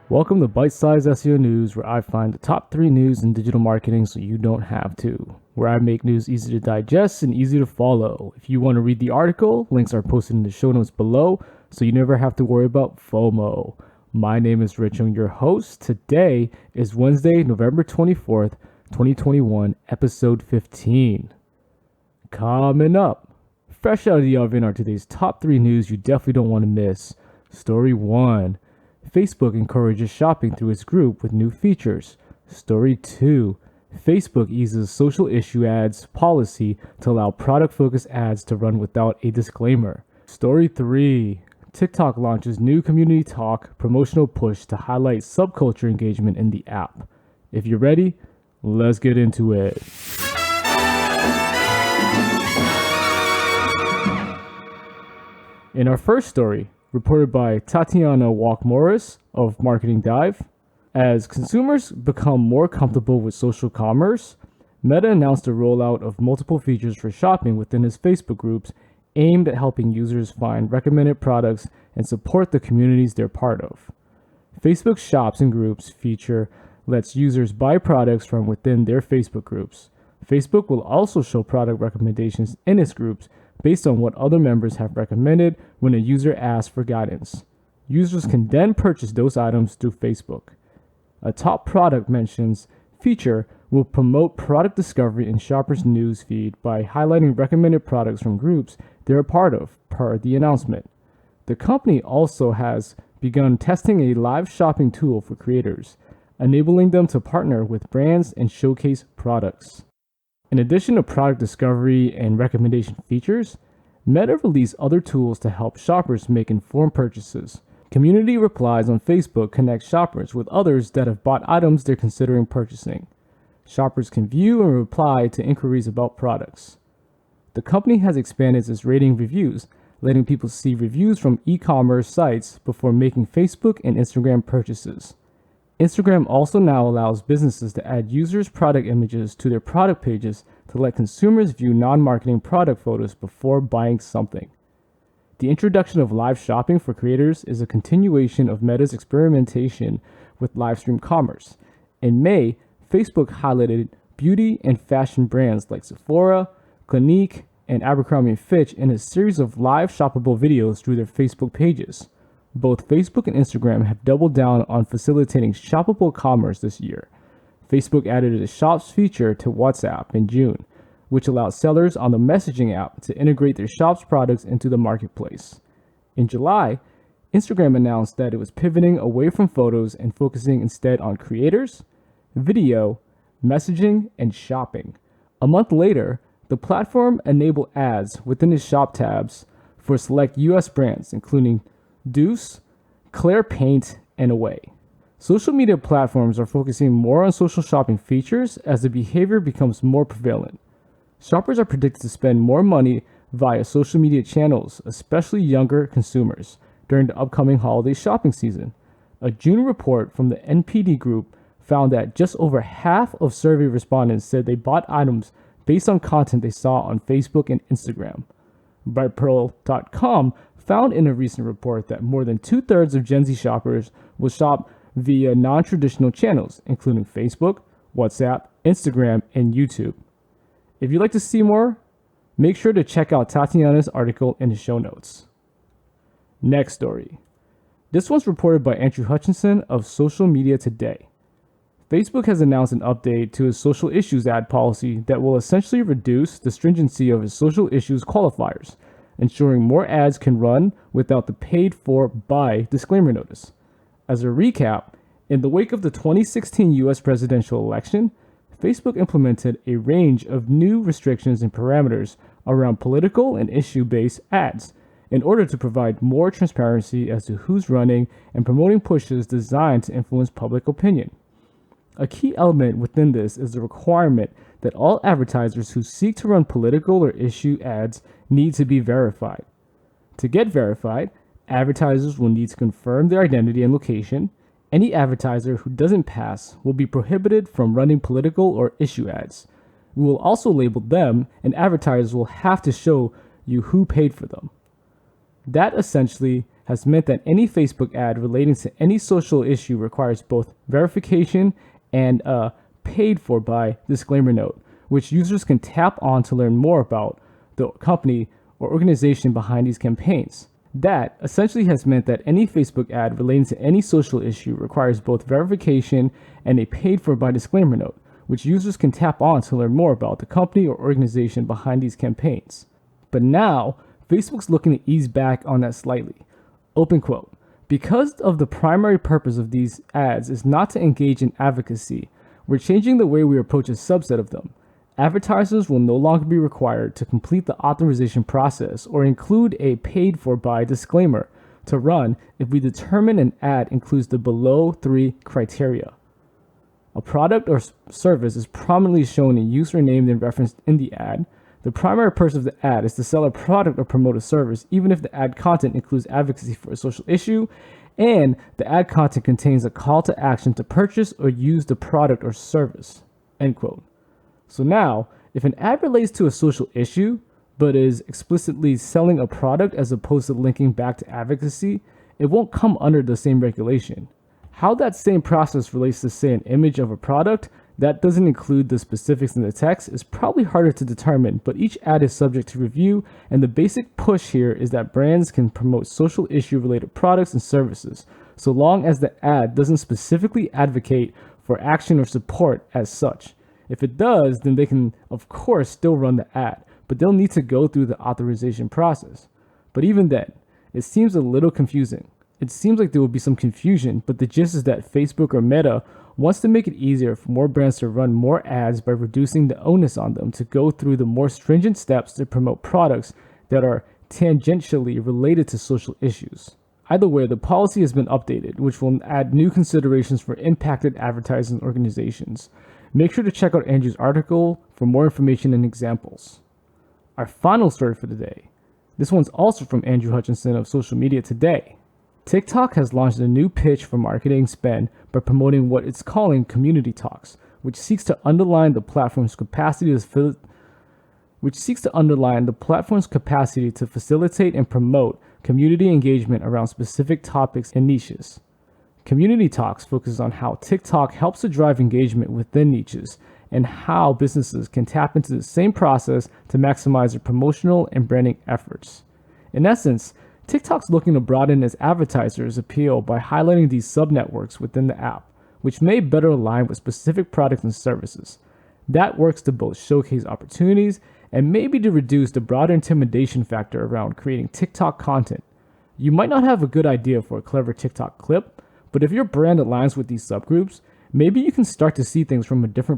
Welcome to Bite Size SEO News, where I find the top 3 news in digital marketing so you don't have to. Where I make news easy to digest and easy to follow. If you want to read the article, links are posted in the show notes below, so you never have to worry about FOMO. My name is Rich Ung, your host. Today is Wednesday, November 24th, 2021, episode 15. Coming up, fresh out of the oven are today's top 3 news you definitely don't want to miss. Story 1. Facebook encourages shopping through its group with new features. Story 2. Facebook eases social issue ads policy to allow product-focused ads to run without a disclaimer. Story 3. TikTok launches new community talk promotional push to highlight subculture engagement in the app. If you're ready, let's get into it. In our first story, reported by Tatiana Walk-Morris of Marketing Dive. As consumers become more comfortable with social commerce, Meta announced the rollout of multiple features for shopping within its Facebook groups aimed at helping users find recommended products and support the communities they're part of. Facebook Shops and Groups feature lets users buy products from within their Facebook groups. Facebook will also show product recommendations in its groups based on what other members have recommended when a user asks for guidance. Users can then purchase those items through Facebook. A top product mentions feature will promote product discovery in shoppers' news feed by highlighting recommended products from groups they're a part of, per the announcement. The company also has begun testing a live shopping tool for creators, enabling them to partner with brands and showcase products. In addition to product discovery and recommendation features, Meta released other tools to help shoppers make informed purchases. Community replies on Facebook connect shoppers with others that have bought items they're considering purchasing. Shoppers can view and reply to inquiries about products. The company has expanded its rating reviews, letting people see reviews from e-commerce sites before making Facebook and Instagram purchases. Instagram also now allows businesses to add users' product images to their product pages to let consumers view non-marketing product photos before buying something. The introduction of live shopping for creators is a continuation of Meta's experimentation with live stream commerce. In May, Facebook highlighted beauty and fashion brands like Sephora, Clinique, and Abercrombie & Fitch in a series of live shoppable videos through their Facebook pages. Both Facebook and Instagram have doubled down on facilitating shoppable commerce this year. Facebook added a Shops feature to WhatsApp in June, which allows sellers on the messaging app to integrate their Shops products into the marketplace. In July, Instagram announced that it was pivoting away from photos and focusing instead on creators, video, messaging, and shopping. A month later, the platform enabled ads within its shop tabs for select US brands, including Deuce, Claire Paint, and Away. Social media platforms are focusing more on social shopping features as the behavior becomes more prevalent. Shoppers are predicted to spend more money via social media channels, especially younger consumers, during the upcoming holiday shopping season. A June report from the NPD Group found that just over half of survey respondents said they bought items based on content they saw on Facebook and Instagram. BrightPearl.com found in a recent report that more than 2/3 of Gen Z shoppers will shop via non-traditional channels, including Facebook, WhatsApp, Instagram, and YouTube. If you'd like to see more, make sure to check out Tatiana's article in the show notes. Next story. This one's reported by Andrew Hutchinson of Social Media Today. Facebook has announced an update to its social issues ad policy that will essentially reduce the stringency of its social issues qualifiers, ensuring more ads can run without the paid-for buy disclaimer notice. As a recap, in the wake of the 2016 US presidential election, Facebook implemented a range of new restrictions and parameters around political and issue-based ads in order to provide more transparency as to who's running and promoting pushes designed to influence public opinion. A key element within this is the requirement that all advertisers who seek to run political or issue ads need to be verified. To get verified, advertisers will need to confirm their identity and location. Any advertiser who doesn't pass will be prohibited from running political or issue ads. We will also label them, and advertisers will have to show you who paid for them. That essentially has meant that any Facebook ad relating to any social issue requires both verification and a paid for by disclaimer note, which users can tap on to learn more about the company or organization behind these campaigns. That essentially has meant that any Facebook ad relating to any social issue requires both verification and a paid for by disclaimer note, which users can tap on to learn more about the company or organization behind these campaigns. But now, Facebook's looking to ease back on that slightly. Open quote, "Because of the primary purpose of these ads is not to engage in advocacy, we're changing the way we approach a subset of them. Advertisers will no longer be required to complete the authorization process or include a paid for by disclaimer to run if we determine an ad includes the below 3 criteria. A product or service is prominently shown and username and referenced in the ad. The primary purpose of the ad is to sell a product or promote a service, even if the ad content includes advocacy for a social issue, and the ad content contains a call to action to purchase or use the product or service." End quote. So now, if an ad relates to a social issue, but is explicitly selling a product as opposed to linking back to advocacy, it won't come under the same regulation. How that same process relates to, say, an image of a product that doesn't include the specifics in the text is probably harder to determine, but each ad is subject to review, and the basic push here is that brands can promote social issue related products and services, so long as the ad doesn't specifically advocate for action or support as such. If it does, then they can, of course, still run the ad, but they'll need to go through the authorization process. But even then, it seems a little confusing. It seems like there will be some confusion, but the gist is that Facebook or Meta wants to make it easier for more brands to run more ads by reducing the onus on them to go through the more stringent steps to promote products that are tangentially related to social issues. Either way, the policy has been updated, which will add new considerations for impacted advertising organizations. Make sure to check out Andrew's article for more information and examples. Our final story for the day. This one's also from Andrew Hutchinson of Social Media Today. TikTok has launched a new pitch for marketing spend by promoting what it's calling Community Talks, which seeks to underline the platform's capacity to facilitate and promote community engagement around specific topics and niches. Community Talks focuses on how TikTok helps to drive engagement within niches and how businesses can tap into the same process to maximize their promotional and branding efforts. In essence, TikTok's looking to broaden its advertisers' appeal by highlighting these sub-networks within the app, which may better align with specific products and services. That works to both showcase opportunities and maybe to reduce the broader intimidation factor around creating TikTok content. You might not have a good idea for a clever TikTok clip, but if your brand aligns with these subgroups, maybe you can start to see things from a different